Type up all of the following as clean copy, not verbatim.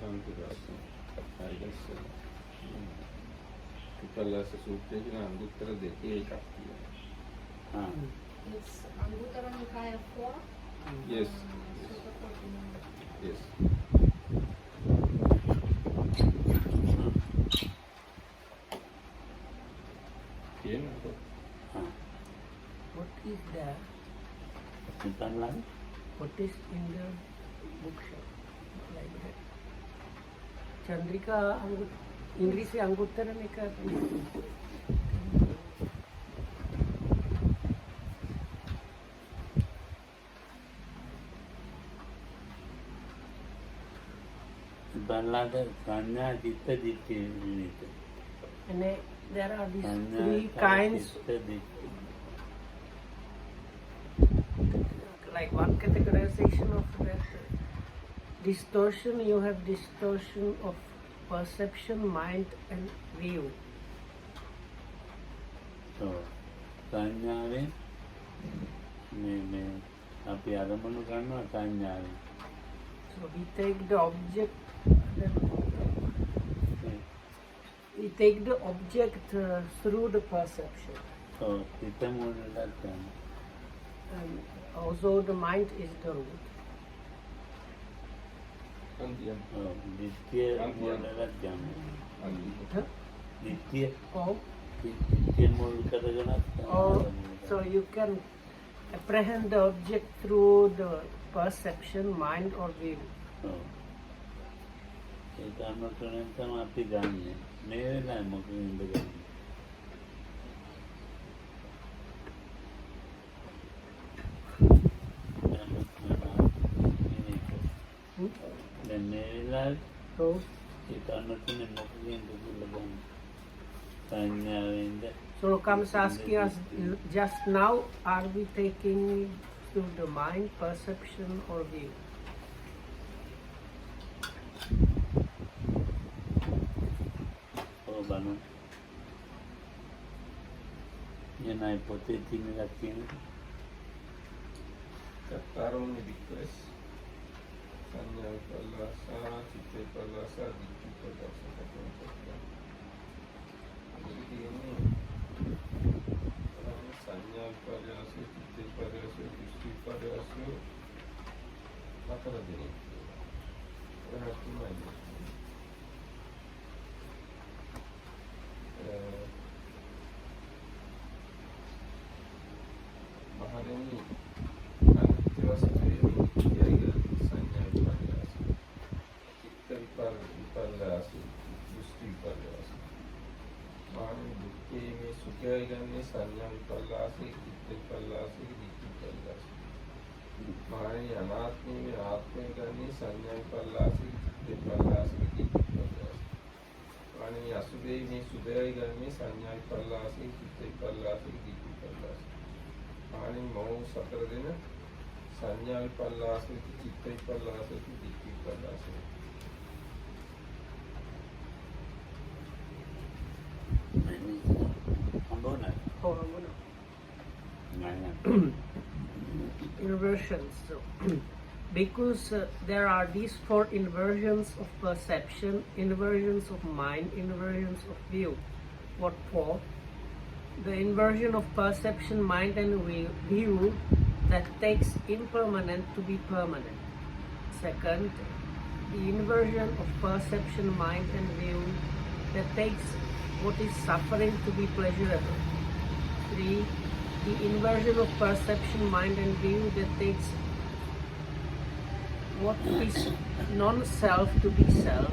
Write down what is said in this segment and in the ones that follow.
I guess විපල්ලාස සූත්‍රය කියන අංගුත්තර දෙකේ එකක් තියෙනවා. It's Anguttara Nikaya 4. Yes. Sutta 49. Yes. What is there? What is in the bookshop? Like that. Chandrika, English Anguttara Nikaya. And there are these three kinds. Like one categorization of that distortion, you have distortion of perception, mind and view. So, සංඥාවෙන් මේ අපි අරමුණු ගන්නවා සංඥාවෙන්. So we take the object, we take the object through the perception. So, හිත මූලයක් ගන්න. And also the mind is the root. නිත්‍ය මූලයක් ගන්න. නිත්‍ය Oh, නිත්‍ය මූල කරගෙනත් oh, so you can apprehend the object through the perception, mind or view. ඒක අනුතරෙන් තමයි අපි ගන්නෙ. මේ වෙලාවේ මොකකින්ද ගන්නෙ? දැන් මේ වෙලාවේ So, ඒක අනුතරෙන් මොකකින්ද ගන්නෙ? සංඥාවෙන්ද? so comes asking us just now, are we taking through the mind, perception or view? බනු යනයි පොතේ තියෙන එකක් කියන්නේ චත්තාරෝනි වික්‍රස් සංඥා විපල්ලාස චිත්ත විපල්ලාස දිට්ඨි විපල්ලාස සංඥා විපල්ලාස චිත්ත විපල්ලාස දෘෂ්ටි විපල්ලාස හතර දෙනෙක් එහෙනම් තමයි මහණෙනි අනිත්‍ය වස්තුවේ නිත්‍යයි සංඥා විපල්ලාස චිත්ත විපල්ලාස දෘෂ්ටි විපල්ලාස මහණෙනි දුක්ඛේ මේ සුඛයයි ගන්නේ සංඥා විපල්ලාසේ චිත්ත විපල්ලාසේ දිට්ඨි විපල්ලාස මහණෙනි අනාත්මේ මේ ආත්මය ගන්නේ සංඥා විපල්ලාසේ චිත්ත විපල්ලාසේ දිට්ඨි විපල්ලාස මහණෙනි අසුභේ මේ සුභයයි ගන්නේ සංඥා විපල්ලාසේ චිත්ත විපල්ලාසේ දිට්ඨි විපල්ලාස මහණෙනි මෝ සතර දෙන සංඥා විපල්ලාසේ චිත්ත විපල්ලාසේ දිට්ඨි විපල්ලාසේ Oh, inversions. So, because there are these four inversions of perception, inversions of mind, inversions of view. What for? The inversion of perception, mind and view that takes impermanent to be permanent. Second, the inversion of perception, mind and view that takes what is suffering to be pleasurable. 3. The inversion of perception, mind and view that takes what is non-self to be self.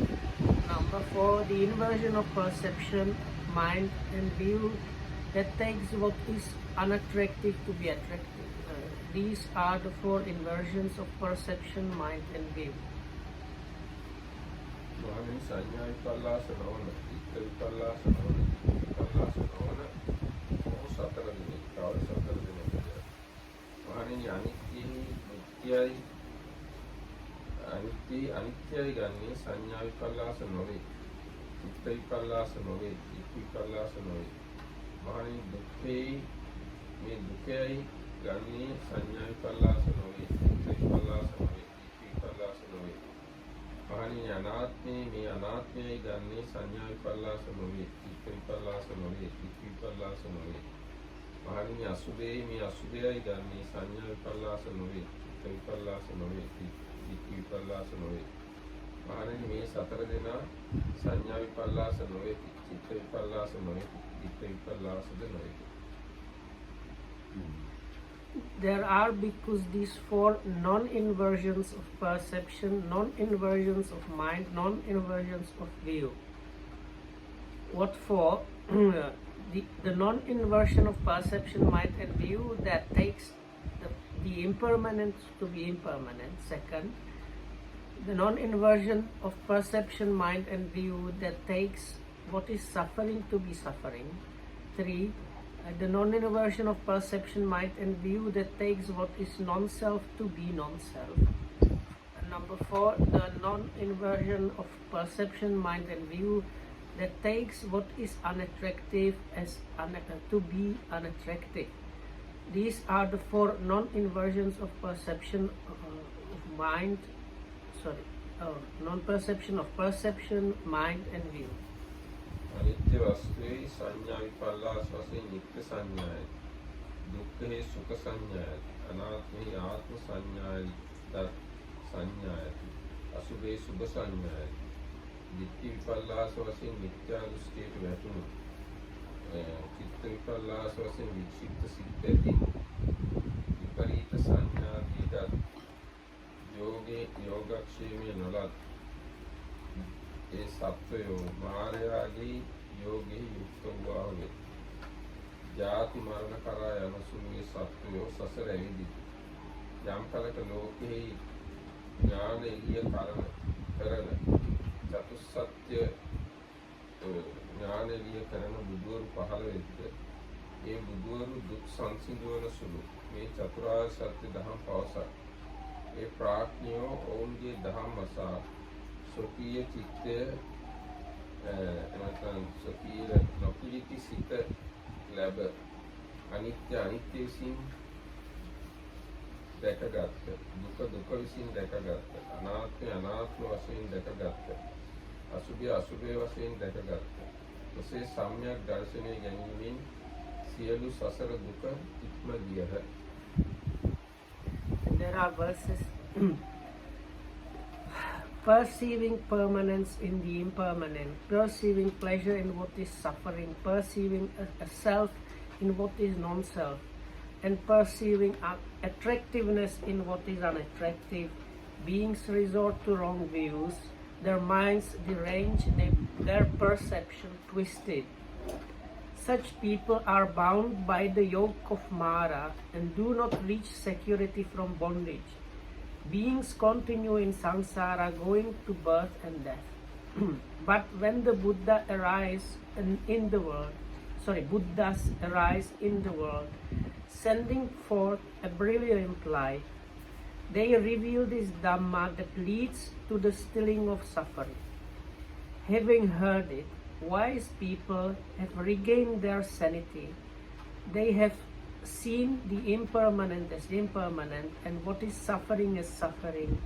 Number 4. The inversion of perception, mind and view that takes what is unattractive to be attractive. These are the four inversions of perception, mind and view. මහණෙනි සංඥා විපල්ලාස නොවන චිත්ත විපල්ලාස නොවන විපල්ලාස නොවන සතර දෙනෙක් තව සතර දෙනෙක් මහණෙනි අනිත්‍යයි ගන්නේ සංඥා විපල්ලාස නොවේ චිත්ත විපල්ලාස නොවේ දිට්ඨි විපල්ලාස නොවේ මහණෙනි දුක්ඛේ මේ දුකයි ගන්නේ සංඥා විපල්ලාස නොවේ චිත්ත විපල්ලාස නොවේ දිට්ඨි විපල්ලාස නොවේ මහණෙනි අනාත්මේ මේ අනාත්මයයි ගන්නේ සංඥා විපල්ලාස නොවේ. චිත්ත විපල්ලාස නොවේ. චිත්ත විපල්ලාස නොවේ. මහණෙනි අසුභේ මේ අසුභයයි ගන්නේ සංඥා විපල්ලාස නොවේ. චිත්ත විපල්ලාස නොවේ. චිත්ත විපල්ලාස නොවේ. මහණෙනි මේ සතර දෙනා සංඥා විපල්ලාස නොවේ. චිත්ත විපල්ලාස නොවේ. චිත්ත විපල්ලාසද නොවේ. There are because these four non-inversions of perception, non-inversions of mind, non-inversions of view. What for? The non-inversion of perception, mind and view that takes the impermanent to be impermanent. Second, the non-inversion of perception, mind and view that takes what is suffering to be suffering. Three, the non-inversion of perception, mind and view that takes what is non-self to be non-self. And number four, the non-inversion of perception, mind and view that takes what is unattractive as to be unattractive. These are the four non-inversions of perception of mind, non-perception of perception, mind and view. අනිත්‍ය වස්තුවේ සංඥා විපල්ලාස වශයෙන් නිත්‍ය සංඥායි. දුක්ඛේ සුඛ සංඥායි. අනාත්මේ ආත්ම සංඥායි. සංඥායි. අසුභේ සුභ සංඥායි. නිත්‍ය විපල්ලාස වශයෙන් මිත්‍යා දෘෂ්ටියට වැටුණු. චිත්ත විපල්ලාස වශයෙන් වික්ෂිප්ත සිත් ඇති. විපරීත සංඥා දීගත් යෝගේ යෝගක්ෂේමයේ නොලත් ඒ සත්වයෝ මායාවේ යෝගයේ යුක්ත වූවා වේ. ජාති මරණ කරා යන සුළුවේ සත්වයෝ සසර ඇවිදි. යම් කලක ලෝකෙහි ඥාන එළිය කරන චතුස්සත්‍ය ඥාන එළිය කරන බුදුවරු පහළ වෙද්ද ඒ බුදුවරු දුක් සංසිඳවන සුළු මේ චතුරාර්ය සත්‍ය දහම් පවසයි. ඒ ප්‍රඥයෝ ඔවුන්ගේ දහම් අසා स्वकीय चित्ते स्वकीय नौकरी सित लैब अनित्य अनित्य विषय දැකගත්ත දුක දුක විසින් දැකගත්ත අනාත්මය අනාත්ම වශයෙන් දැකගත්ත අසුභය අසුභය වශයෙන් දැකගත්ත ඔසේ සම්‍යක් දර්ශනය ගැනීමෙන් සියලු සසර දුක ඉක්ම ගියහ. There are verses perceiving permanence in the impermanent, perceiving pleasure in what is suffering, perceiving a self in what is non-self, and perceiving attractiveness in what is unattractive. Beings resort to wrong views, their minds deranged, their perception twisted. Such people are bound by the yoke of Mara and do not reach security from bondage. Beings continue in samsara, going to birth and death. But when the Buddhas arise in the world, sending forth a brilliant light, they reveal this Dhamma that leads to the stilling of suffering. Having heard it, wise people have regained their sanity. They have seen the impermanent as impermanent and what is suffering as suffering.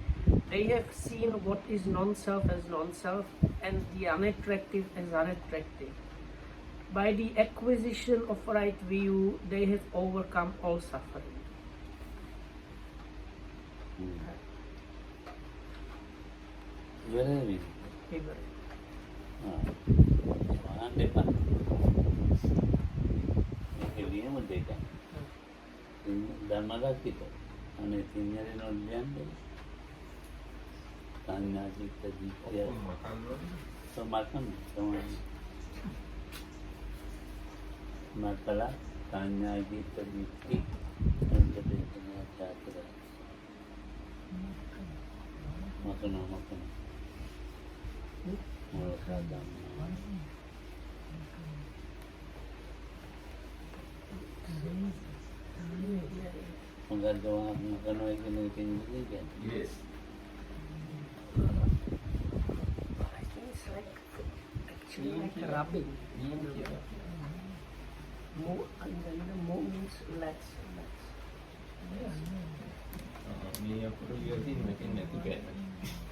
They have seen what is non-self as non-self and the unattractive as unattractive. By the acquisition of right view, they have overcome all suffering. Very ධර්මගත පිට අනේ තින්නරේ නොදයන්ද සංඥා චිත්ත දිට්ඨිය සමකම් තමයි මතලා සංඥා චිත්ත දිට්ඨි අන්තදේශනා චාතර මතන මොලකදම් Yes. I think it's like actually like rubbing. More and then the more means less. මේ අපුරු විදිහින් මෙතන නැති බෑ.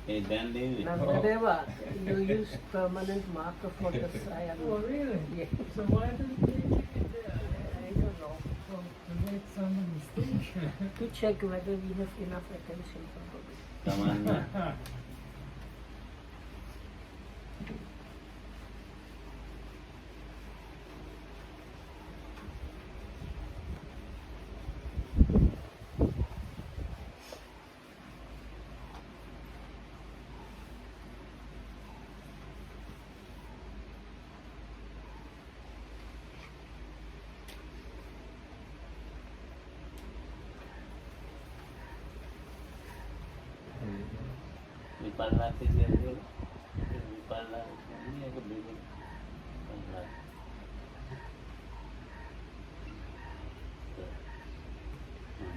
ඒ දැන් ලිව්වේ. Nandadeva, you use permanent marker for the cyan. Oh, really? Yeah. So why didn't they check it there? I don't know. So to make some mistake. To check whether we have enough attention for it. තමන්න විපල්ලාස කියන්නේ විපල්ලාස කියන්නේ ඒක බෙද විපල්ලාස.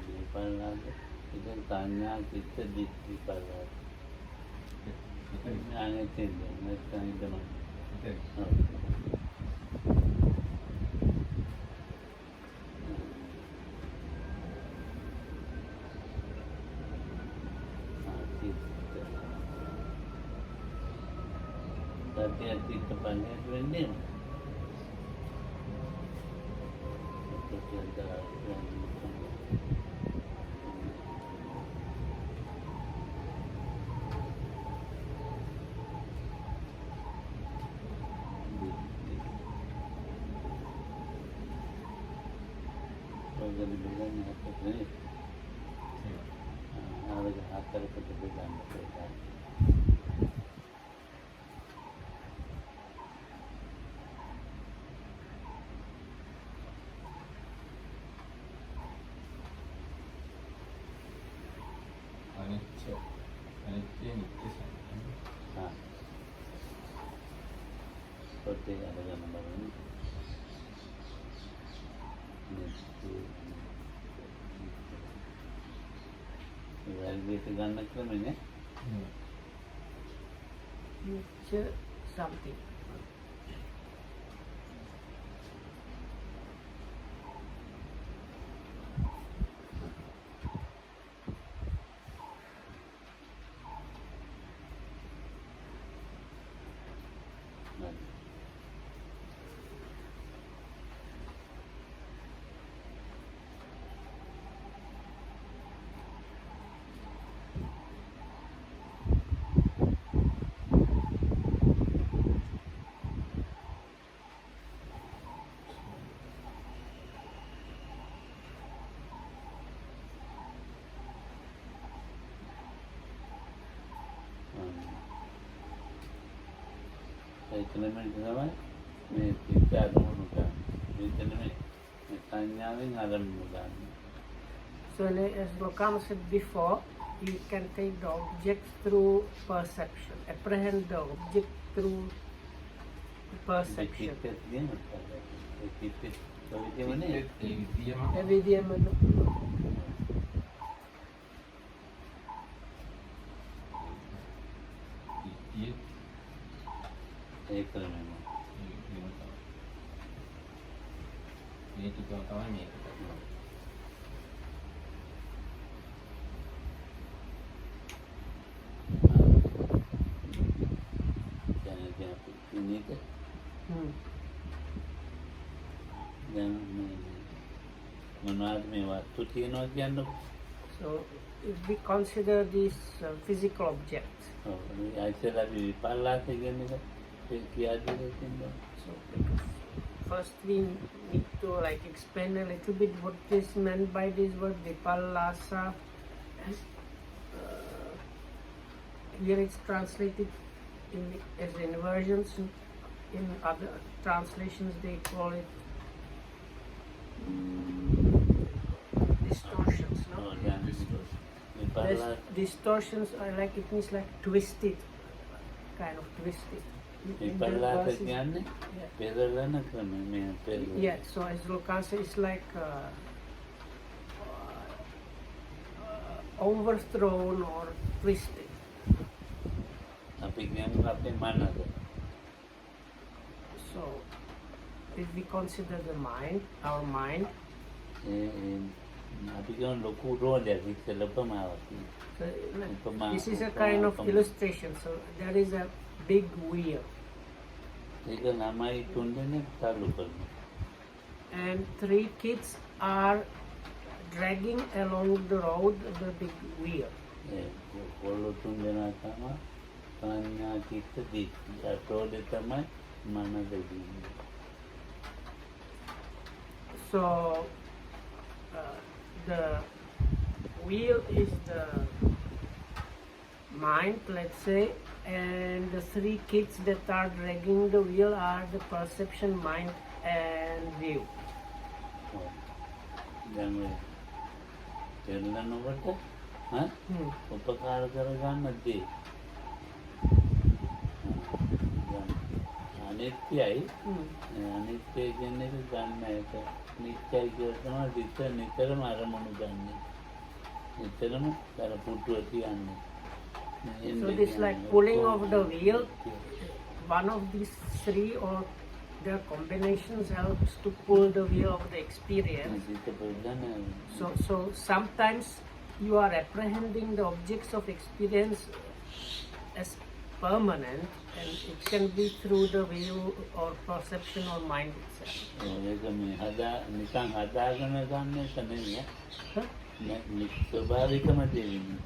විපල්ලාස ඉතින් සංඥා චිත්ත දිට්ඨි විපල්ලාස. ඥානෙ තියෙන්නේ නැත්නම් ඉතන. Tapi hati depannya branding. Seperti ada yang kalau dibilang apa ini? Ada hakar kebetulan mereka. අනිත්‍ය අනිත්‍ය නිත්‍ය සංඥා Nah, seperti ada gambar ini. Itu ganda ක්‍රමනේ. Nature something. එතනම තමයි මේ චිත්ත අරමුණු ගන්න. එතනම මේ සංඥාවෙන් අරමුණු ගන්න. So as Lokam said before, you can take the object through perception, apprehend the object through perception. චිත්තේ තියෙන ඒ චිත්තේ කොවිදෙමනේ ඒ විදියම Evidiyam ඉතියේ ඒ ක්‍රමෙම. මේ ටික තමයි මේක කරනවා. දැන් මේක දැන් මොනවාද මේ වස්තු තියෙනවා කියන්නකො. So if we consider these physical objects, ඔව් ඇයිසලා විපල්ලාස කියන්නේ කියාද දෙන්නේ. so first we need to like explain a little bit what is meant by this word vipallasa. Here it's translated as inversions. In other translations they call it distortions. No? ඔව් දැන් විපල්ලාස Distortions are like, it means like twisted, kind of twisted. In the විපල්ලාස verses- කියන්නේ Yeah. පෙරලන ක්‍රමය මේ පෙරලන. Yeah, so as Lokasa is like overthrown or twisted. අපි කියන්නේ අපේ මනස. So if we consider the mind, our mind, ඒ අපි කියන ලොකු රෝදයක් ඉස්සෙල්ලා උපමාවක් තියෙනවා. So, Upama- this is a upama- kind of upama. illustration. So there is a big wheel, ඒක ළමයි තුන්දෙනෙක් තල්ලු කරනවා. and three kids are dragging along the road the big wheel. ඒ කොල්ලෝ තුන්දෙනා තමයි සංඥා චිත්ත දිට්ඨි. අතෝඩේ තමයි මනස දින්නේ. So the wheel is the mind, let's say, and the three kids that are dragging the wheel are the perception, mind, and view. දැන් ඔය පෙරලනකොට උපකාර කරගන්න දේ. අනිත්‍යයි අනිත්‍ය කියන එක ගන්න එක නිත්‍යයි කියලා තමයි නිතරම අරමුණු ගන්න. නිතරම අර පුටුව තියන්නේ. So this like pulling of the wheel, one of these three or their combinations helps to pull the wheel of the experience. So sometimes you are apprehending the objects of experience as permanent, and it can be through the view or perception or mind itself. ඒක මේ නිකන් හදාගෙන ගන්න එක නෙමෙයි. Huh? ස්වභාවිකම දෙන්නේ.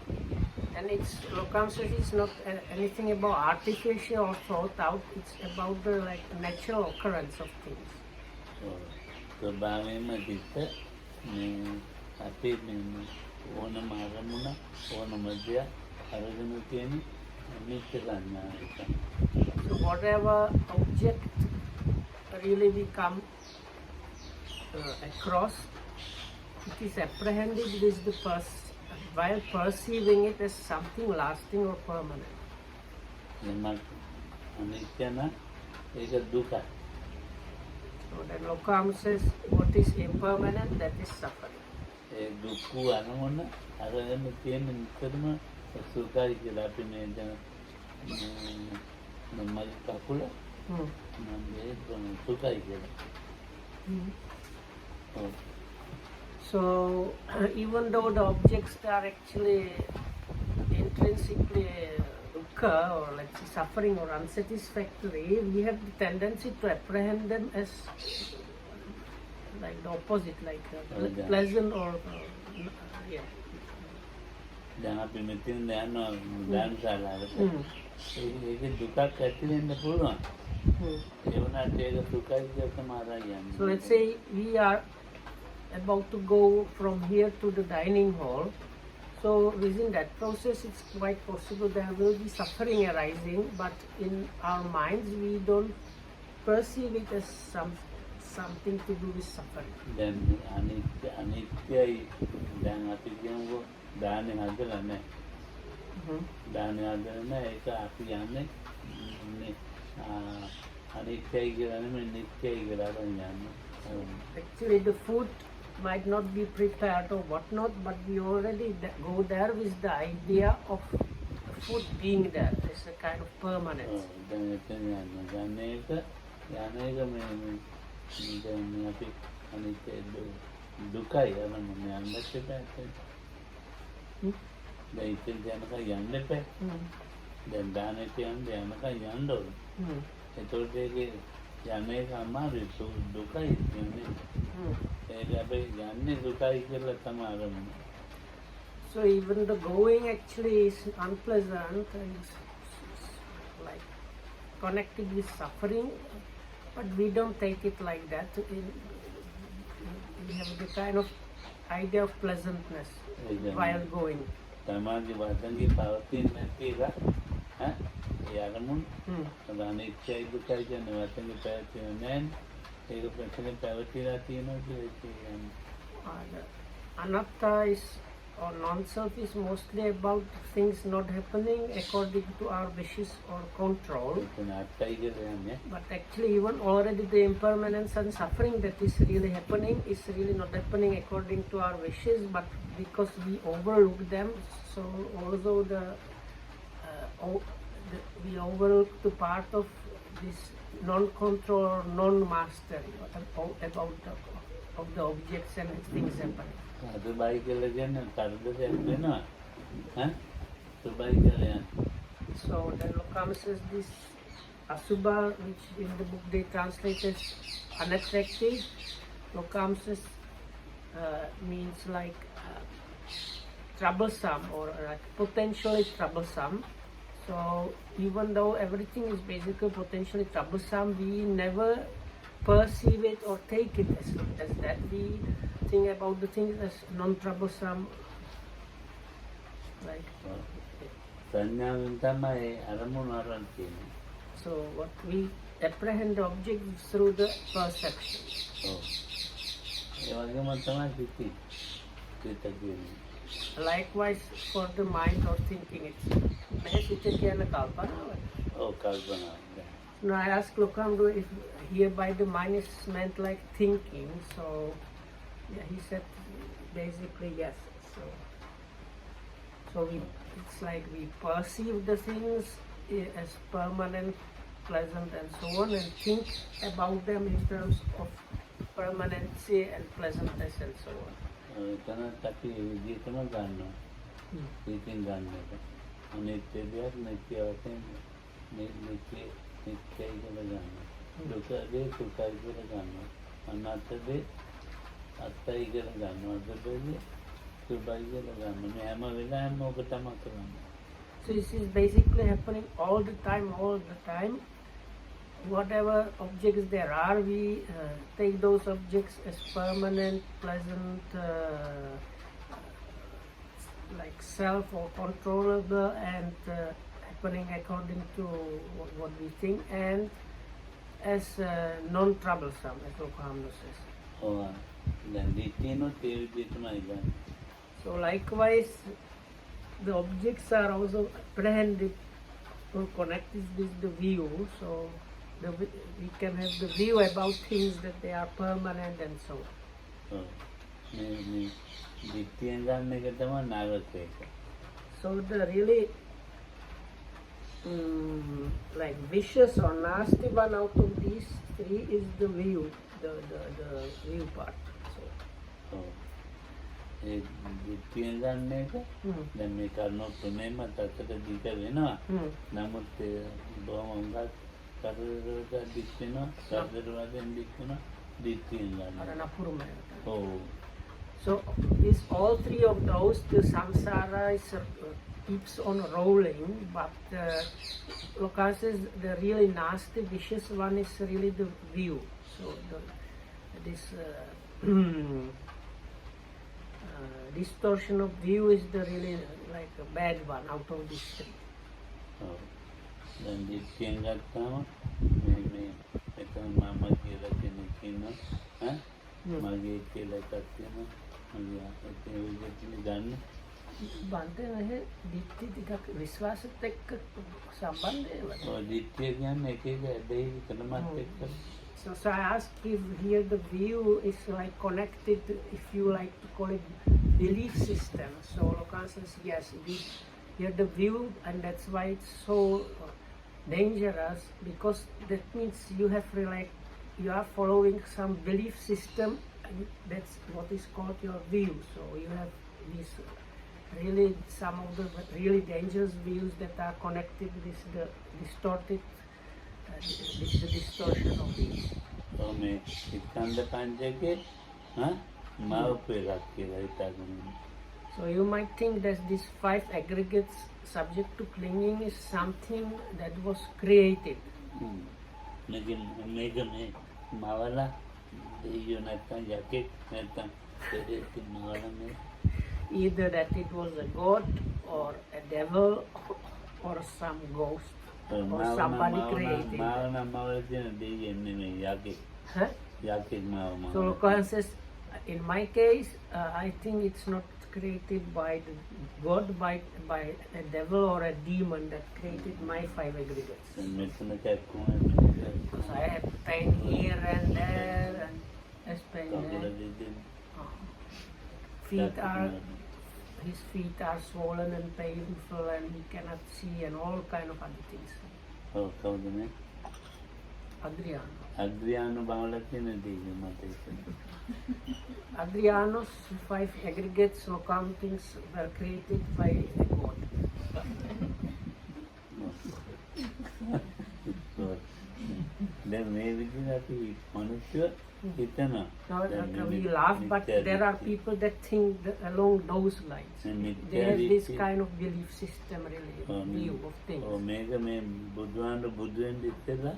And it's Lokamsati is not anything about artificial or thought out. It's about the like natural occurrence of things. ස්වභාවයෙන්ම දිට මේ අපේ මේ ඕනම අරමුණ ඕනම දෙයක් අරගෙන තියෙන නිත්‍ය සංඥාවක. So whatever object really we come across, it is apprehended with the while perceiving it as something lasting or permanent. අනිත්‍ය නම් ඒක දුකයි. So then Lokam says, what is impermanent, that is suffering. ඒ දුක්ඛ අනුමන අරගෙන තියෙන නිතරම සුඛයි කියලා අපි මේ දැන් මම කකුල මම මේ සුඛයි කියලා. So even though the objects are actually intrinsically dukkha or let's say suffering or unsatisfactory, we have the tendency to apprehend them as like the opposite, like pleasant or yeah. දැන් අපි මෙතන යනවා දානශාලාවට. ඒක දුකක් ඇති වෙන්න පුළුවන්. ඒ වුණාට ඒක දුකයි කියලා තමයි යන්නේ. So let's say we are about to go from here to the dining hall. So within that process, it's quite possible there will be suffering arising, but in our minds we don't perceive it as something to do with suffering. දැන් අනිත්‍යයි දැන් අපි කියමු දානේ හදලා නැහැ. දානේ හදලා නැහැ ඒක අපි යන්නේ අනිත්‍යයි කියලා නෙමෙයි නිත්‍යයි කියලා යන්නේ. Actually, the food might not be prepared or whatnot, but we already go there with the idea of the food being there. It's a kind of permanence. දැන් එතන යන්නේ. දැන් ඒක මේ දැන් අපි අනිත්‍ය දුකයි යනම යන්නත් එපා. දැන් ඉතින් යනකම් යන්න එපා. දැන් දානෙට යනකම් යන්න ඕනේ. එතකොට ඒකේ යන්නේ සම්මාදේ දුකයි කියන්නේ. ඒක අපි යන්නේ දුකයි කියලා තමයි අරමුණ. So even the going actually is unpleasant and like connected with suffering, but we don't take it like that. We have the kind of idea of pleasantness while going. සමාධි වදන්ගේ පවතින නැති එක ඒ අරමුණ අනිත්‍යයි දුකයි කියන වචනේ පැවතින නැහැ. ඒක ප්‍රශ්නේ පැවතිලා තියෙනවා කියලා කියන්නේ. Anatta is or non-self is mostly about things not happening according to our wishes or control. But actually even already the impermanence and suffering that is really happening is really not happening according to our wishes, but because we overlook them. So also we overlook the part of this non-control or non-mastery about the of the objects and things happening. අසුභයි කියලා කියන්නේ කරදරයක් වෙනවා. සුභයි කියලා යන්නේ. So then Lokam says this Asubha, which in the book they translate as unattractive, Lokam says means like troublesome or like potentially troublesome. So even though everything is basically potentially troublesome, we never perceive it or take it as that. We think about the things as non-troublesome. Like සංඥාවෙන් තමයි අරමුණු අරන් තියෙන්නේ. so, what we apprehend the object through the perception. ඔව්. ඒ වගේම තමයි සිත කියන්නේ. Likewise for the mind or thinking itself. මේ සිත කියන කල්පනාව. ඔව් කල්පනාව. Now I asked Lokam if hereby the mind is meant like thinking. So yeah, he said basically yes. So it's like we perceive the things as permanent, pleasant and so on, and think about them in terms of permanency and pleasantness and so on. එතනත් අපි ඒ විදිහටම ගන්නවා. ඉතින් ගන්න එක. අනිත්‍ය දෙයක් නැති වශයෙන් නිත්‍යයි කියලා ගන්නවා. දුක දේ සුඛයි කියලා ගන්නවා. අනාත්ම දේ අත්තයි කියලා ගන්නවා. දුකයි සුභයි කියලා ගන්නවා. මේ හැම වෙලාවෙම ඔබ තමයි කරන්නේ. So this is basically happening all the time. Whatever objects there are, we take those objects as permanent, pleasant, like self or controllable and happening according to what we think, and as non-troublesome, as Lokhamno says. දැන් දිට්ඨියනොත් ඒ විදිහටමයි ගන්න. So likewise, the objects are also apprehended or connected with the view. So we can have the view about things that they are permanent and so on. මේ දිට්ඨියෙන් ගන්න එක තමයි නාගත එක. So the really like vicious or nasty one out of these three is the view, the view part. So ඒ දිට්ඨියෙන් ගන්න එක දැන් මේ කර්ම තුනේම තත්ත්වයට දීක වෙනවා. නමුත් බොහොම උඟක් කරදරවලට දික් වෙනවා, කරදරවලෙන් දික් වෙනවා, දිට්ඨියෙන් ගන්නවා. ඔව්. So these all three of those, the samsara keeps on rolling, but Lokam says the really nasty, vicious one is really the view. So this distortion of view is the really like a bad one out of these three. දැන් දිට්ඨියෙන් ගත්තාම මේ එතන මම කියලා කෙනෙක් ඉන්නවා. මගේ කියලා එකක් තියෙනවා. මගේ ඒ විදිහට ගන්න. බන්තේ නැහැ දිට්ඨි ටිකක් විශ්වාසත් එක්ක සම්බන්ධ ඒවා. ඔය දිට්ඨිය කියන්නේ එක එක දෙයි විතරමත් එක්ක. So I asked if here the view is like connected, if you like to call it belief system. So Lokam says yes, here the view, and that's why it's so dangerous, because that means you are following some belief system, and that's what is called your view. So you have this really some of the really dangerous views that are connected with the distorted this the distortion of views. මේ ස්කන්ධ පංචකේ මාවපේරක් කියලා හිතාගෙන. So you might think that these five aggregates subject to clinging is something that was created. මේක මේ මාවලා දෙයියෝ නැත්තම් යකෙක් නැත්තම් දෙයක් මාවලා මේ Either that it was a god or a devil or some ghost or somebody created. මාවලා මාවලා කියන දෙයියන් නෙමෙයි යකෙක්. යකෙක් මාවලා. So Lokam says, in my case, I think it's not created by the God, by a devil or a demon that created my five aggregates. Because I have pain here and there, and there's pain there. His feet are swollen and painful, and he cannot see, and all kind of other things. Adriano. අග්‍රියානු බවල තියෙන දේ මට ඒක. Adriano's 5 aggregates localities were created by a god. දැන් මේ විදිහට අපි මනුෂ්‍ය හිතනවා. Now, දැන් we මේ laugh, but මිත්‍යා there are දෘෂ්ටි. people that think along those lines. And They have this dෘෂ්ටි. kind of belief system, really, view of things. මේක මේ බුදුහාමුදුරු බුදු වෙන්න ඉස්සෙල්ලා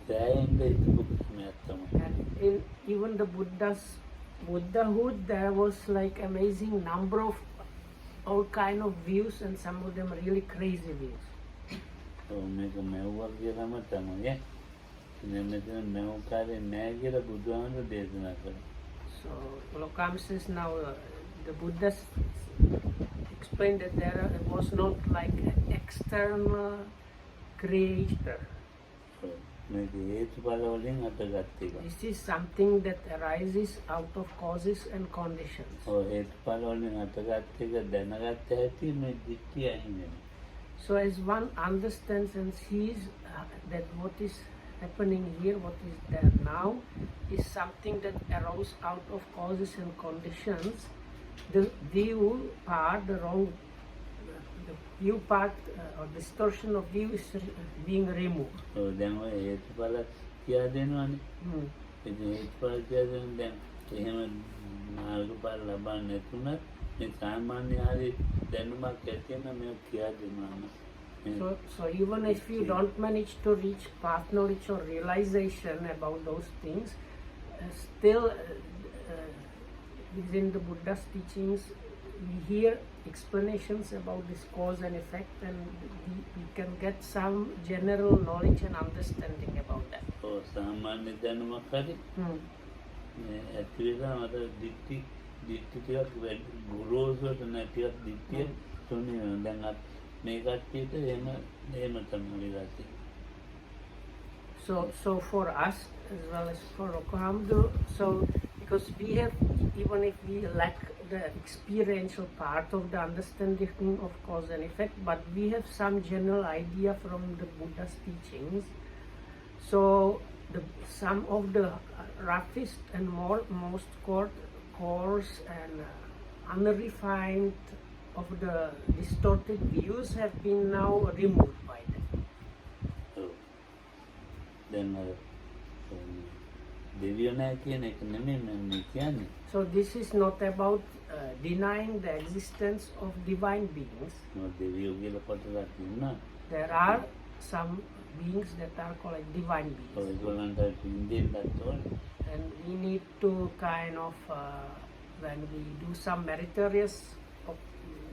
සෑහෙන්න හිතපු ක්‍රමයක් තමයි. And in even the Buddhahood, there was like amazing number of all kind of views, and some of them really crazy views. මේක මෙව්වා කියලාම තමයි. දැන් මෙතන මෙව් කාර්ය නෑ කියලා බුදුහාමුදුරු දේශනා කළා. So Lokam says now the Buddha explained that there was not like an external creator. මේක හේතුඵල වලින් අටගත් එක. This is something that arises out of causes and conditions. ඔය හේතුඵල වලින් අටගත් එක දැනගත්ත හැටි මේ දිට්ඨිය අහිමි. So as one understands and sees that what is happening here, what is there now, is something that arose out of causes and conditions, the view part, the view part or distortion of view is being removed. ඔය දැන් ඔය හේතුඵල කියා දෙනවනේ. Hmm. ඉතින් හේතුඵල කියා දෙන දැන් එහෙම මාර්ගඵල ලබන්නේ නැතුණත් මේ සාමාන්‍ය හරි දැනුමක් ඇතිවෙන මේ කියා දෙනවා. So even if you don't manage to reach path knowledge or realization about those things, still within the Buddha's teachings, we hear explanations about this cause and effect, and we can get some general knowledge and understanding about that. ඔය සාමාන්‍ය දැනුමක් හරි Hmm. මේ ඇතිවෙලා මට දිට්ඨි ටිකක් වැඩි ගුරුසුට නැතිවත් දිට්ඨිය තුනේ දැන් මේ කට්ටියට එහෙම තමයි වෙලා තියෙන්නේ. So for us as well as for Okahamdu, so because we have, even if we lack the experiential part of the understanding of cause and effect, but we have some general idea from the Buddha's teachings. So some of the roughest and most coarse and unrefined of the distorted views have been now removed by them. ඔව්. දැන් අර දෙවියෝ නැහැ කියන එක නෙමෙයි මම කියන්නේ. So this is not about denying the existence of divine beings. මොකද දෙවියෝ කියලා කොටසක් ඉන්නවා. There are some beings that are called like divine beings. ඔය ඒගොල්ලන්ට ඉන්දියන්ට ඕනේ. And we need to kind of, when we do some meritorious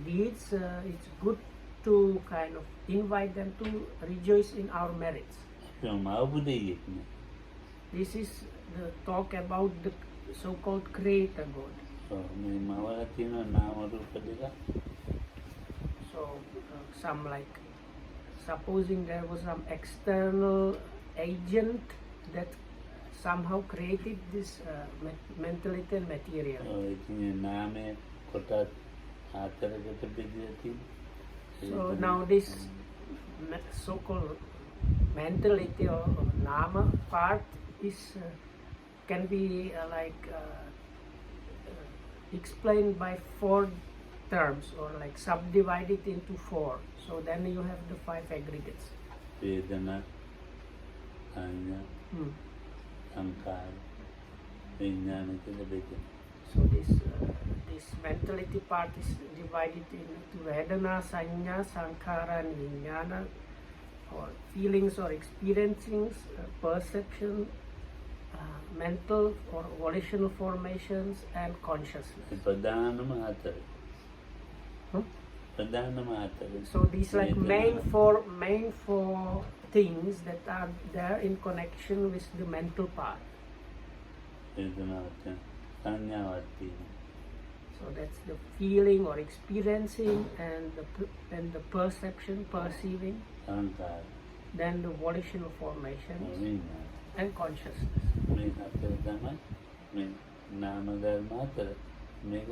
deeds, it's good to kind of invite them to rejoice in our merits. අපිම මවපු දෙවියෙක් නේ. This is the talk about the so-called creator God. ඔව් මේ මවලා තියෙන නාම රූප දෙක. So some like, supposing there was some external agent that somehow created this mentality and material. ඔය ඉතින් නාමයේ කොටස් හතරකට බෙදලා තියෙනවා. So now this so-called mentality or nama part is can be explained by 4 terms, or like subdivided into 4. So then you have the 5 aggregates. වේදනා සංඥා Hmm. සංකාර විඥාන කියලා බෙදෙනවා. So this mentality part is divided into Vedana, Sanya, Sankhara and Vijnana, or feelings or experiencings, perception, mental or volitional formations, and consciousness. ප්‍රධානම හතර. Hmm? ප්‍රධානම හතර. So these like main four things that are there in connection with the mental part. වේදනාවත් සංඥාවත් තියෙනවා. So that's the feeling or experiencing, and the perception, perceiving, සංකාර then the volitional formations විඥාන. and consciousness. මේ හතර තමයි මේ නාම ධර්ම හතර. මේක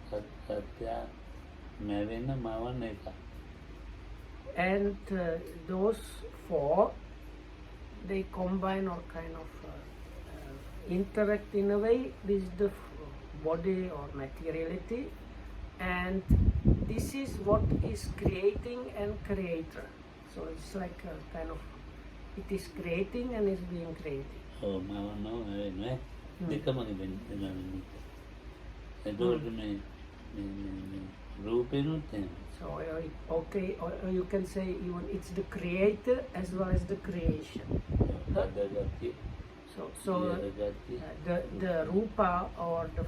සත්‍ය මැවෙන මවන එක. And those 4, they combine or kind of interact in a way with the body or materiality, and this is what is creating and creator. So it's like a kind of, it is creating and is being created. ඔව් මම නෝ දෙකම වෙනවා. එතකොට මේ රූපෙනුත් එහෙම. So okay, or you can say even it's the creator as well as the creation. අදගතිය So the rupa or the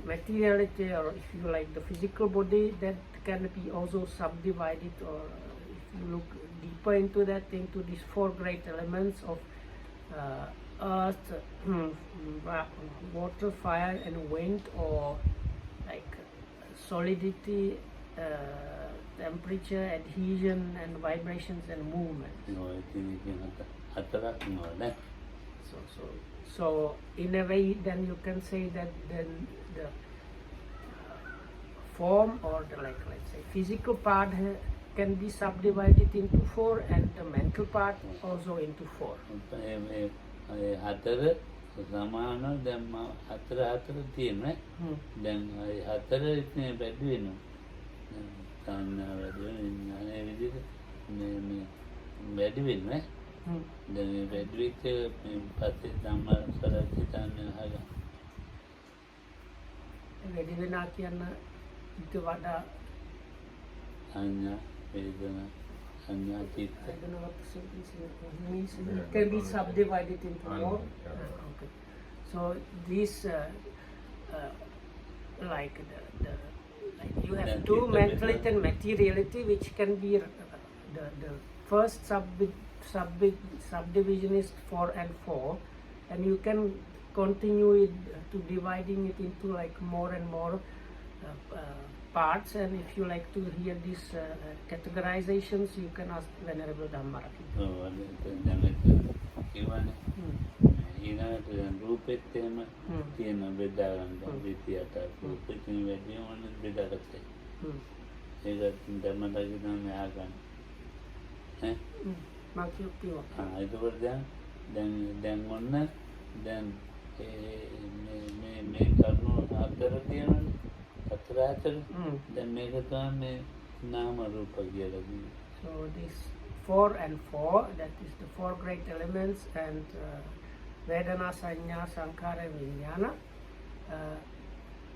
materiality, or if you like the physical body, that can be also subdivided, or if you look deeper into that, into these four great elements of earth, water, fire and wind, or like solidity, temperature, adhesion and vibrations and movement. හතරක් නෝනේ. So in a way, then you can say that then the form, or the, like let's say physical part can be subdivided into four, and the mental part also into four. හතර සමාන දැන් හතර තියෙනවා. දැන් හතර ඉතින් වැඩි වෙනවා. සංඥා වැඩි වෙන විඥානයේ විදිහට මේ වැඩි වෙනවා. දැන් මේ වැඩි වෙච්ච පස්සේ ධම්මසරච්චිතන්නේ අහලා. වැඩි වෙනා කියන ඊට වඩා සංඥා වේදනා සංඥා චිත්ත. I don't know what the sentence means. It can be subdivided into more. Okay. So these like like you have two, mentality and materiality, which can be the first subdivision is 4 and 4, and you can continue it to dividing it into like more and more parts, and if you like to hear these categorizations, you can ask Venerable Dhammaraki. ඊළඟට රූපෙත් එහෙම තියෙන බෙදාගන්න විදියට රූපෙත් වැඩි වුණ බෙදාගත්තා. ඒක ධර්මදාගේ තමයි ආගන්න. එතකොට දැන් ඔන්න දැන් මේ කරුණු හතර තියෙනවනේ. හතර දැන් මේක තමයි නාම රූප කියලා කියන්නේ. So these 4 and 4, that is the 4 great elements, and Vedana, Sanya, Sankhara and Vijnana,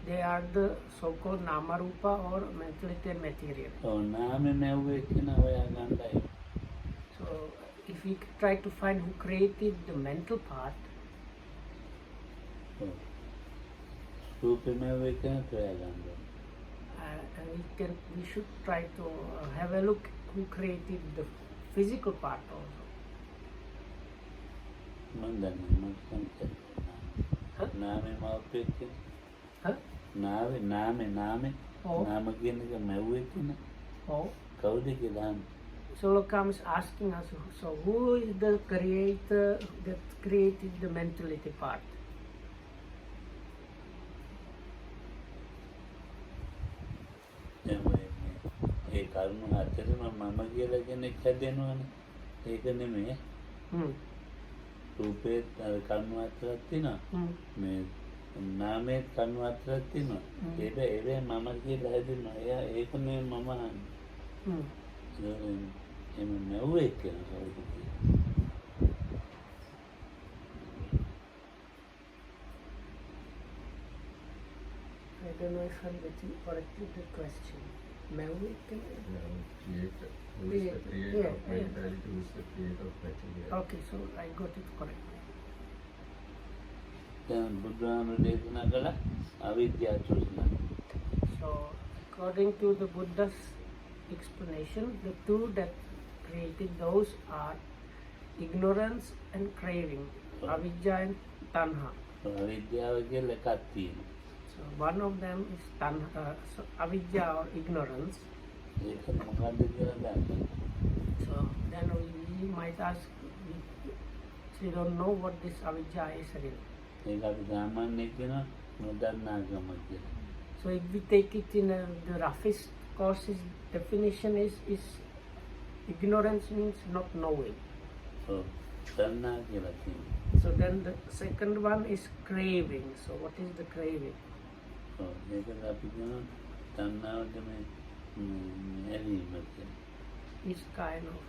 they are the so-called Nama Rupa, or mentality and material. So if we try to find who created the mental part, and we should try to have a look who created the physical part also. So Lokam is asking us, so who is the creator that created the mentality part? ඒ කරුණු හතරම මම කියලා කෙනෙක් හැදෙනවනේ. ඒක නෙමෙයි. රූපේ කරුණු හතරක් තියෙනවා. මේ නාමයේ කරුණු හතරක් තියෙනවා. ඒක මම කියලා හැදෙනවා. ඒක නෙමෙයි මම අහන්නේ. එහෙම නෙවෙයි කියලා. I don't know if I'm getting correctly the question. Creator. Who is the creator of mentality? Who is the creator of material? Okay, so I got it correctly. දැන් බුදුහාමුදුරුවෝ දේශනා කළ අවිද්‍යා තෘෂ්ණා. So according to the Buddha's explanation, the two that created those are ignorance and craving, avidya and tanha. අවිද්‍යාව කියලා එකක් තියෙනවා. So one of them is so avidya or ignorance. ඒක මොකක්ද කියලා දන්නේ. So then we might ask, we don't know what this avidya is really. ඒක අපි සාමාන්‍යයෙන් කියන නොදන්නාකම කියලා. So if we take it in the roughest courses, definition is ignorance means not knowing. තණ්හා කියලා කියනවා. So then the second one is craving. So what is the craving? ඔව් මේකට අපි කියනවා තණ්හාවට මේ ඇලීම කියලා. Is kind of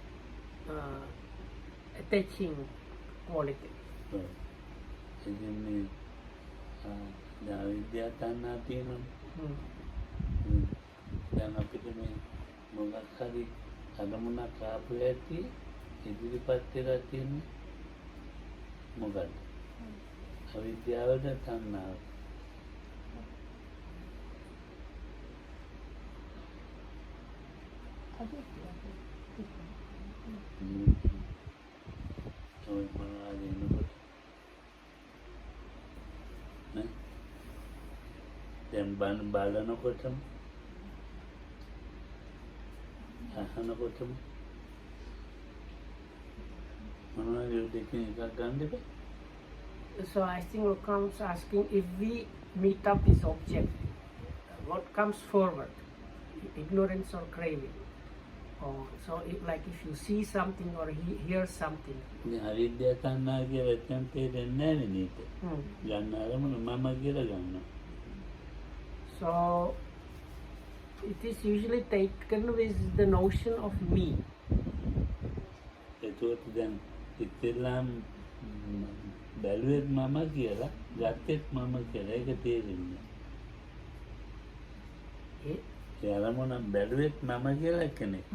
attaching quality. ඔව් ඉතින් මේ අවිද්‍යා තණ්හා තියෙනවා. දැන් අපිට මේ මොකක් හරි අරමුණක් ආපු ඇති ඉදිරිපත් වෙලා තියෙන්නේ මොකක්ද? අවිද්‍යාවද තණ්හාව? ඔය මොනවද එනකොට නේ? දැන් බලනකොටම අහනකොටම මොනවද දෙකකින් එකක් ගන්න එපා. So I think what comes asking, if we meet up this object, what comes forward? Ignorance or craving? Or so like if you see something or hear something. මේ අවිද්‍යා තණ්හා කියලා දැන් තේරෙන්නේ නැහැ නේද? ගන්න අරමුණ මම කියලා ගන්නවා. So it is usually taken with the notion of me. ඒකත් දැන් ඉතින්නම් බැලුවෙත් මම කියලා ගත්තෙත් මම කියලා ඒක තේරෙන්නේ. ඒ අරමුණ බැලුවෙත් මම කියලා කෙනෙක්.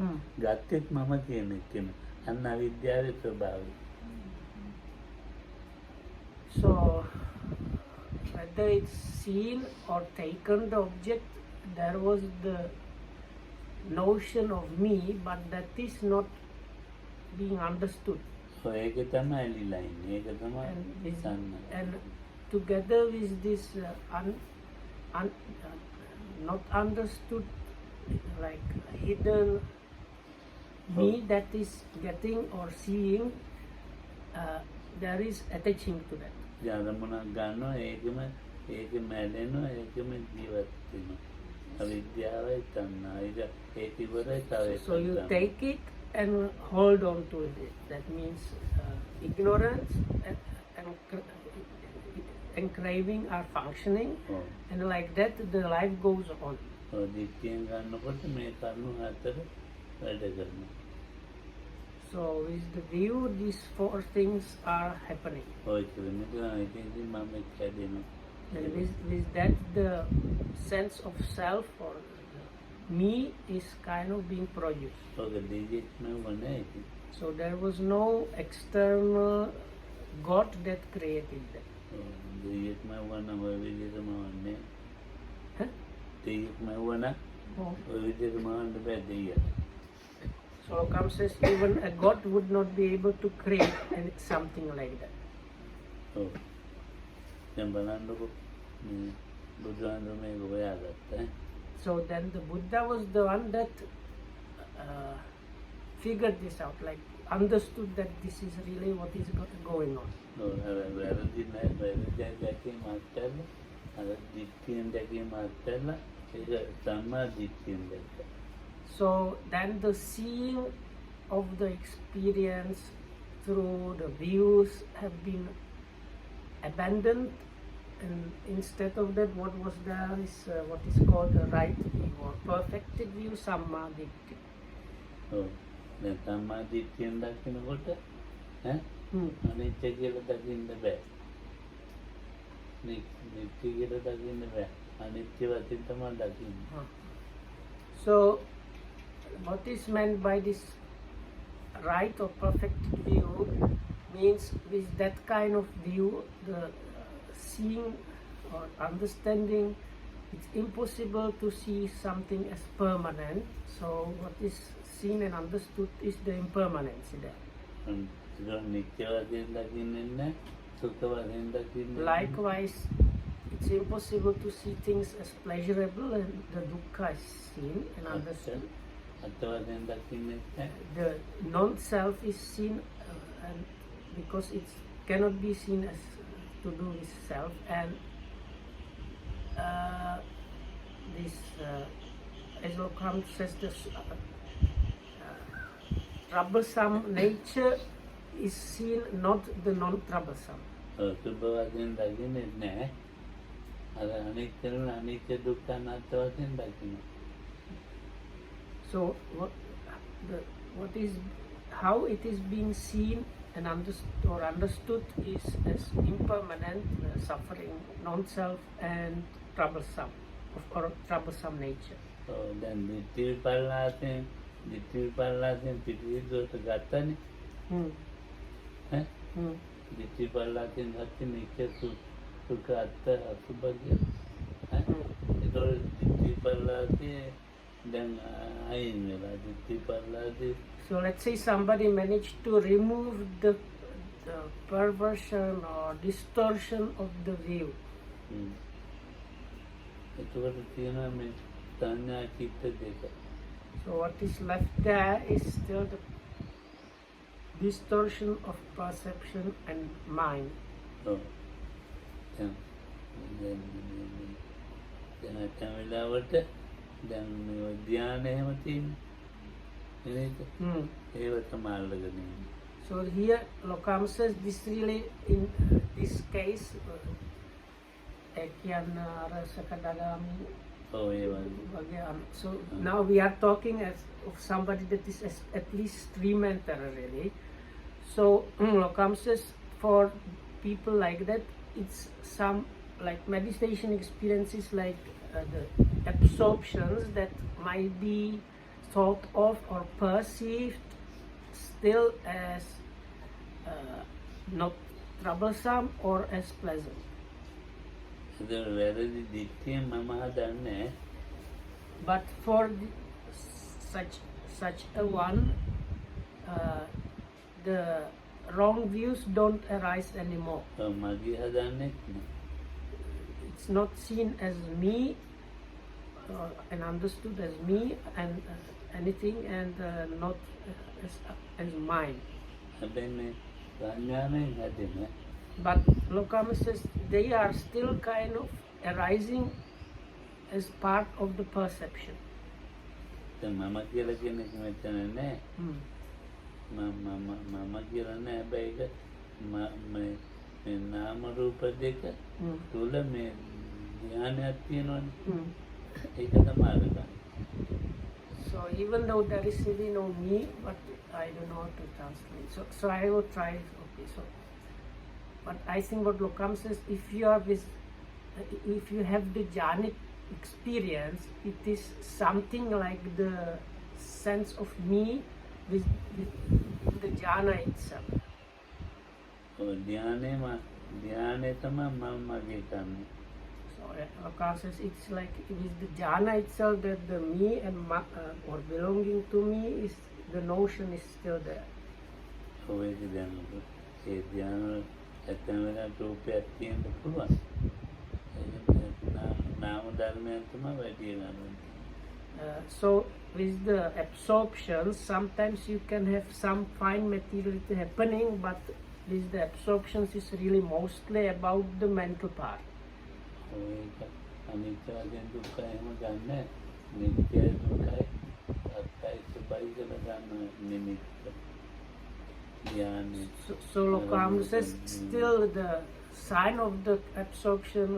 ගත්තෙත් මම කියන කෙනෙක්. අන්න අවිද්‍යාවේ ස්වභාවය. So whether it's seen or taken the object, there was the notion of me, but that is not being understood. ඒක තමයි ඇලිලා ඉන්නේ. ඒක තමයි තණ්හා. And together with this not understood, like hidden me that is getting or seeing, there is attaching to that. අරමුණක් ගන්නවා ඒකම ඇලෙනවා ඒකම ජීවත් වෙනවා. අවිද්‍යාවයි තණ්හාවයි ඒක ඉවරයි තව එකක්. So you take it and hold on to it. That means ignorance and craving are functioning, and like that the life goes on. දිට්ඨියෙන් ගන්නකොට මේ කරුණු හතර වැඩ කරනවා. So with the view, these four things are happening. ඔය කියන්නේ ඉතින් මම කැදෙනවා. And with that, the sense of self or me is kind of being produced. ඔක දෙවියෙක් නෙවෙයි ඉතින්. So there was no external God that created that. දෙවියෙක් නෙවෙයි ඔය විදිහටම වන්නේ. Huh? දෙවියෙක් නෙවෙයි ඔය විදිහටම වන්න බෑ දෙවියා. So Kam says even a God would not be able to create something like that. ඔව්. දැන් බලන්නකො බුදුහාමුදුරුවෝ මේක හොයාගත්තා. So then the Buddha was the one that figured this out, like understood that this is really what is going on. වැරදි නෑ වැරදි දැකීම අත්හැරලා අර දිට්ඨියෙන් දැකීම අත්හැරලා ඒක සම්මා දිට්ඨියෙන් දැක්කා. So then the seeing of the experience through the views have been abandoned, and instead of that what was there is what is called the right view or perfected view, samma ditti. ඔව් දැන් සම්මා දිට්ඨියෙන් දකිනකොට අනිත්‍ය කියලා දකින්න බෑ. නිත්‍ය කියලා දකින්න බෑ. අනිත්‍ය වශයෙන් තමයි දකින්නේ. So what is meant by this right or perfect view means with that kind of view, the seeing or understanding, it's impossible to see something as permanent. So what is seen and understood is the impermanence there. නිත්‍ය වශයෙන් දකින්නේ නැහැ. සුඛ වශයෙන් දකින්නේ. Likewise, it's impossible to see things as pleasurable and the dukkha is seen and understood. The non-self is seen and because it cannot be seen as to do with self, and this as Lokam says, this troublesome nature is seen not the non-troublesome. සුභ වශයෙන් දකින්නේ නැහැ. අර අනිත්‍ය අනිත්‍ය දුක්ඛ අනාත්ම වශයෙන් දකිනවා. So how it is being seen and understood is as impermanent, suffering, non-self, and troublesome, or troublesome nature. දැන් දිට්ඨි විපල්ලාසයෙන් පිටිවිදොට ගත්තනේ. ඈ දිට්ඨි විපල්ලාසයෙන් ගත්තේ නිත්‍ය සුඛ අත්ත අසුභ කියලා. ඒතකොට දිට්ඨි විපල්ලාසයේ දැන් අයින් වෙලා දිට්ඨි විපල්ලාසයේ. So let's say somebody managed to remove the perversion or distortion of the view. එතකොට තියෙනවා මේ සංඥා චිත්ත දෙක. So what is left there is still the distortion of perception and mind. දැන් ඇතැම් වෙලාවට දැන් මේ ධ්‍යාන එහෙම තියෙන්නේ නේද? ඒව තමයි අල්ලගෙන ඉන්නේ. So here Lokam says this really in this case so now we are talking of somebody that is at least stream-enter really. So Lokam says for people like that, it's some like meditation experiences like the absorptions that might be thought of or perceived still as not troublesome or as pleasant. But for such a one, the wrong views don't arise anymore. It's not seen as me and understood as me and anything, and not as mine. But Lokama says they are still kind of arising as part of the perception. මම කියලා කියන එක මෙතන නෑ. මම කියලා නෑ. හැබැයි මේ නාම රූප දෙක තුල මේ ධ්‍යානයක් තියෙනවනේ. ඒක තමයි අරගන්න. So even though there is really no me, but I don't know how to translate. So I will try. Okay, so but I think what Lokam says, if you have the jhanic experience, it is something like the sense of me with the jhana itself. ධ්‍යානෙ තමයි මගේ කන්නේ. So Lokam says it's like it is the jhana itself that the me and or belonging to me is the notion is still there. ඇත්තම වෙලාවට රූපයක් තියෙන්න පුළුවන්. නාම ධර්මයන් තමයි වැඩි වෙනවා. So with the absorption, sometimes you can have some fine materiality happening, but with the absorptions is really mostly about the mental part. අනිත්‍ය වශයෙන් දුක්ඛ එහෙම ගන්න නිත්‍ය දුක්ඛයි අත්තයි සුභයි කියලා ගන්න නිමිත්ත. So Lokam says still the sign of the absorption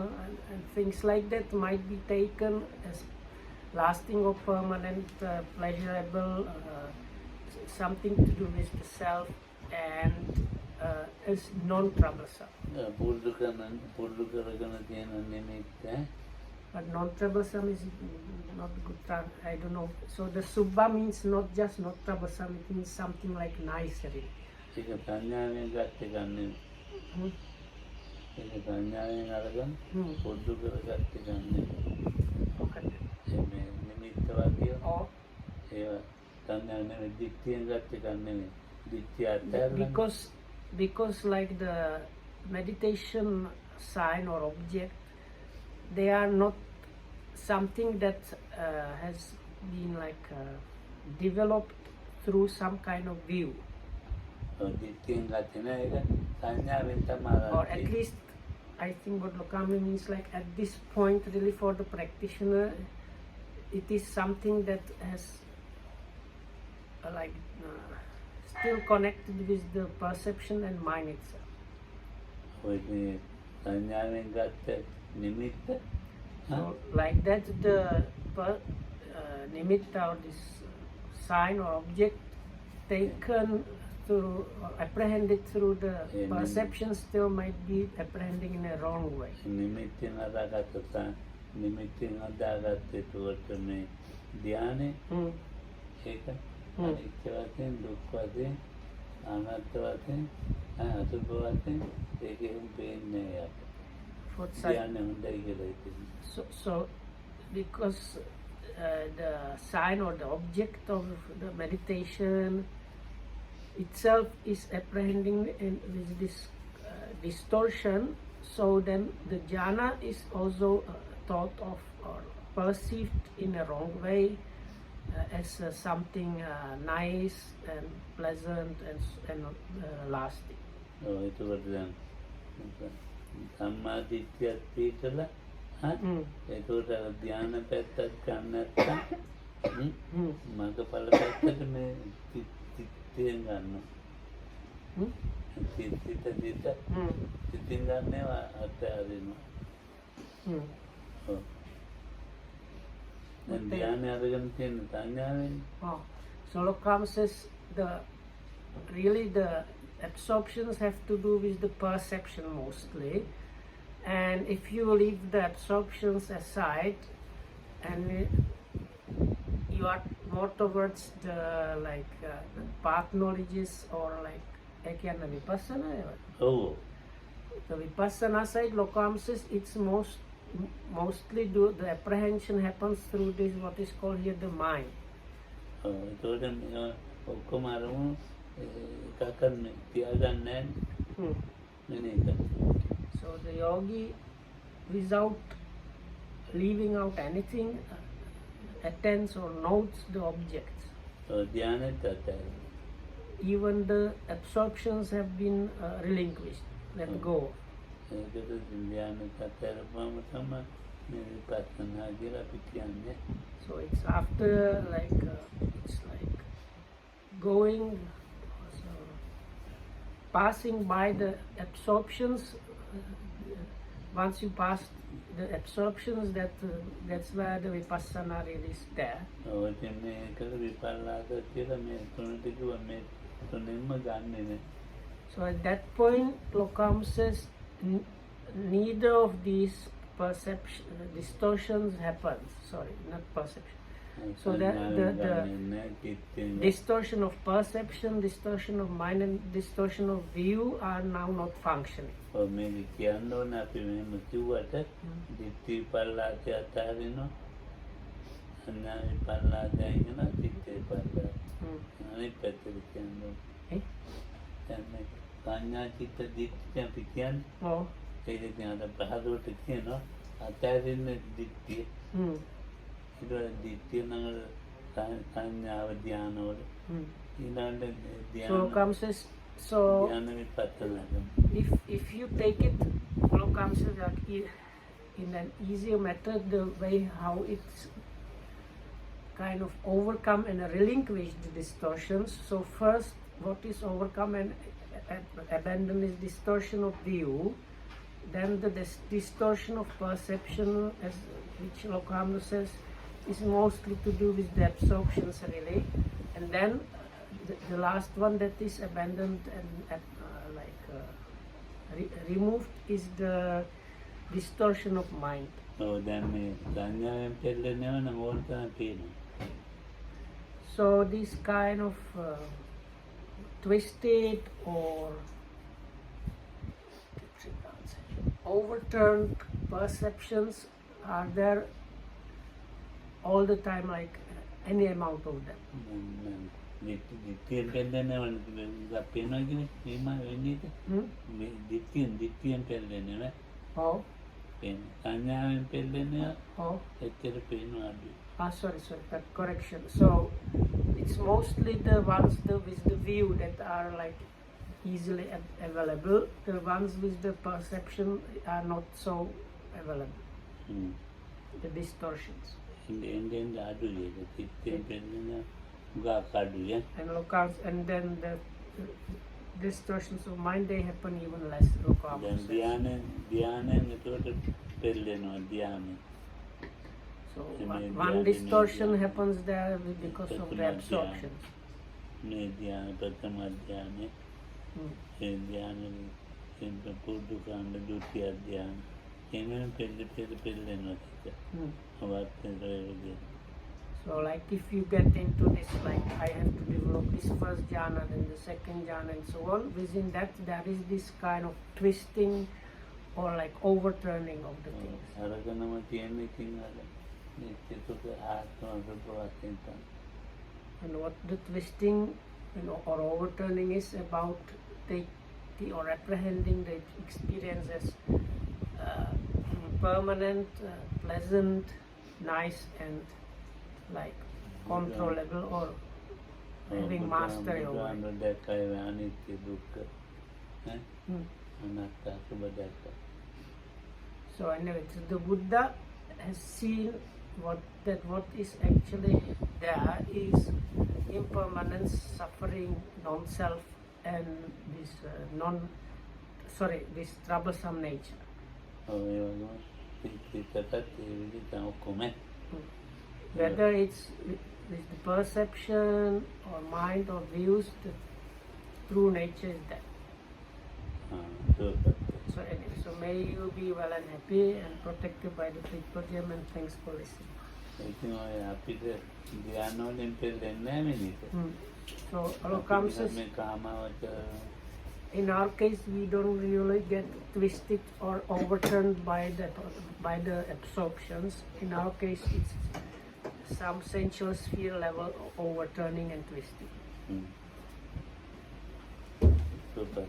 and things like that might be taken as lasting or permanent, pleasurable, something to do with the self, and as non-troublesome. But non-troublesome is not good. I don't know. So the subha means not just not troublesome, it means something like nice really. ඒක සංඥාවෙන් ගත්තේ ගන්නෙ. ඒක සංඥාවෙන් අරගෙන පොඩ්ඩු කරගත්තේ ගන්නෙ. මොකද? මේ නිමිත්ත වගේ. ඒ සංඥාවෙන් දික්තියෙන් ගත්තේ ගන්නෙ. දික්තිය අත්හැරලා. Because like the meditation sign or object, they are not something that has been like developed through some kind of view. Or at least I think what Lokam means, like at this point really for the practitioner, it is something that has still connected with the perception and mind itself. ඔය සංඥාවෙන් ගත්ත නිමිත්ත So like that, the nimitta or this sign or object taken through, apprehended through the perception still might be apprehending in a wrong way. නිමිත්තෙන් අදාගත්ත නිමිත්තෙන් අදාගත්ත එතකොට මේ ධ්‍යානෙ ඒක අනිත්‍ය වශයෙන් දුක් වශයෙන් අනාත්ම වශයෙන් අසුභ වශයෙන් ඒක එහෙම පේන්නේ යට. ධ්‍යානෙ හොඳයි කියලා හිතෙනවා. So because the sign or the object of the meditation itself is apprehending with this distortion, so then the jhana is also thought of or perceived in a wrong way as something nice and pleasant and lasting. එතකොට දැන් සම්මා දිට්ඨියත් පිටලා එතකොට ධ්‍යාන පැත්තත් ගන්න නැත්නම් මගපල පැත්තට මේ සිතින් ගන්නවා. සිතින් ගන්නවා අත්හැරිනවා. දැන් ධ්‍යාන අරගෙන තියෙන සංඥාවෙන්. So Lokam says really the absorptions have to do with the perception mostly, and if you leave the absorptions aside and you are more towards the the path knowledges or again the vipassana. Oh. The vipassana side, Lokam says it's mostly the apprehension happens through this what is called here the mind. එතකොට ඔක්කොම අරමුණු එකකන්නේ තියාගන්නේ නැහැ. So the yogi, without leaving out anything, attends or notes the objects. ධ්‍යානෙත් අත්හැරෙනවා. Even the absorptions have been relinquished, let go. ඒකට ධ්‍යානෙත් අත්හැරපුවම තමයි මේ විපස්සනා කියලා අපි කියන්නේ. So it's after it's like going, so passing by the absorptions. Once you pass the absorptions, that's where the vipassana really is there. ඉතින් මේක විපල්ලාස කියලා මේ තුනට කිව්වා මේ තුනෙන්ම ගන්නෙ නේ. So at that point, Lokam says neither of these distortions happens. Sorry, not perception. So the distortion of perception, distortion of mind and distortion of view are now not functioning. මේක කියන්න ඕන අපි මෙහෙම කිව්වට දිට්ඨි පල්ලාසය අත්හැරිනවා. සංඥා විපල්ලාසය ඉගෙන දිට්ඨි පල්ලාසය. අනිත් පැත්තට කියන්න ඕන. දැන් මේ සංඥා චිත්ත දිට්ඨිය අපි කියන්නේ. ඒක ඉතින් අර පහදවට කියනවා අත්හැරින්න දිට්ඨිය. ඊට දිට්ඨිය නම් සංඥාව ධ්‍යානවල ඊළඟ ධ්‍යාන. So Lokam says, so if you take it, Lokam says that in an easier method, the way how it's kind of overcome and relinquish the distortions. So first, what is overcome and abandon is distortion of view. Then the distortion of perception, as which Lokam says, is mostly to do with the absorptions really. And then the last one that is abandoned and removed is the distortion of mind. So these kind of twisted or overturned perceptions are there all the time, like any amount of them. දිට්ඨියෙන් පෙළෙන්නේ පේනවා කියන්නේ මේම වෙන්නේ මේ දිට්ඨියෙන් පෙළෙන්නේ නෑ. Oh. පේන සංඥාවෙන් පෙළෙන්නේ එච්චර පේනවා අඩු. Sorry, that correction. So it's mostly the ones with the view that are like easily available. The ones with the perception are not so available. The distortions. අඩු ඒක දිට්ඨියෙන් පෙළෙන්නේ Gakadu, and locals, and then the distortions of mind, they happen even less. Locals. then Dhyanen, Pelleno, Dhyanen. So Maybe one Dhyana, distortion Dhyana. happens there because of the Pratama absorptions. Dhyanen, Pratama Dhyanen, Dhyanen, Purdukanda, Dutiya Dhyanen. Even Pelleno, about the So like if you get into this, like I have to develop this first jhana, then the second jhana and so on, within that there is this kind of twisting or like overturning of the things. Araganama Tianikin, And what the twisting, or overturning is about or apprehending the experience as permanent, pleasant, nice and like controllable or having mastery over it. So anyway, so the Buddha has seen what is actually there is impermanence, suffering, non-self, and this this troublesome nature. Whether it's the perception or mind or views, the true nature is that. So anyway, so may you be well and happy and protected by the Triple Gem, and thanks for listening. So Alokam says, in our case we don't really get twisted or overturned by the absorptions. In our case it's some sensual sphere level overturning and twisting. Super.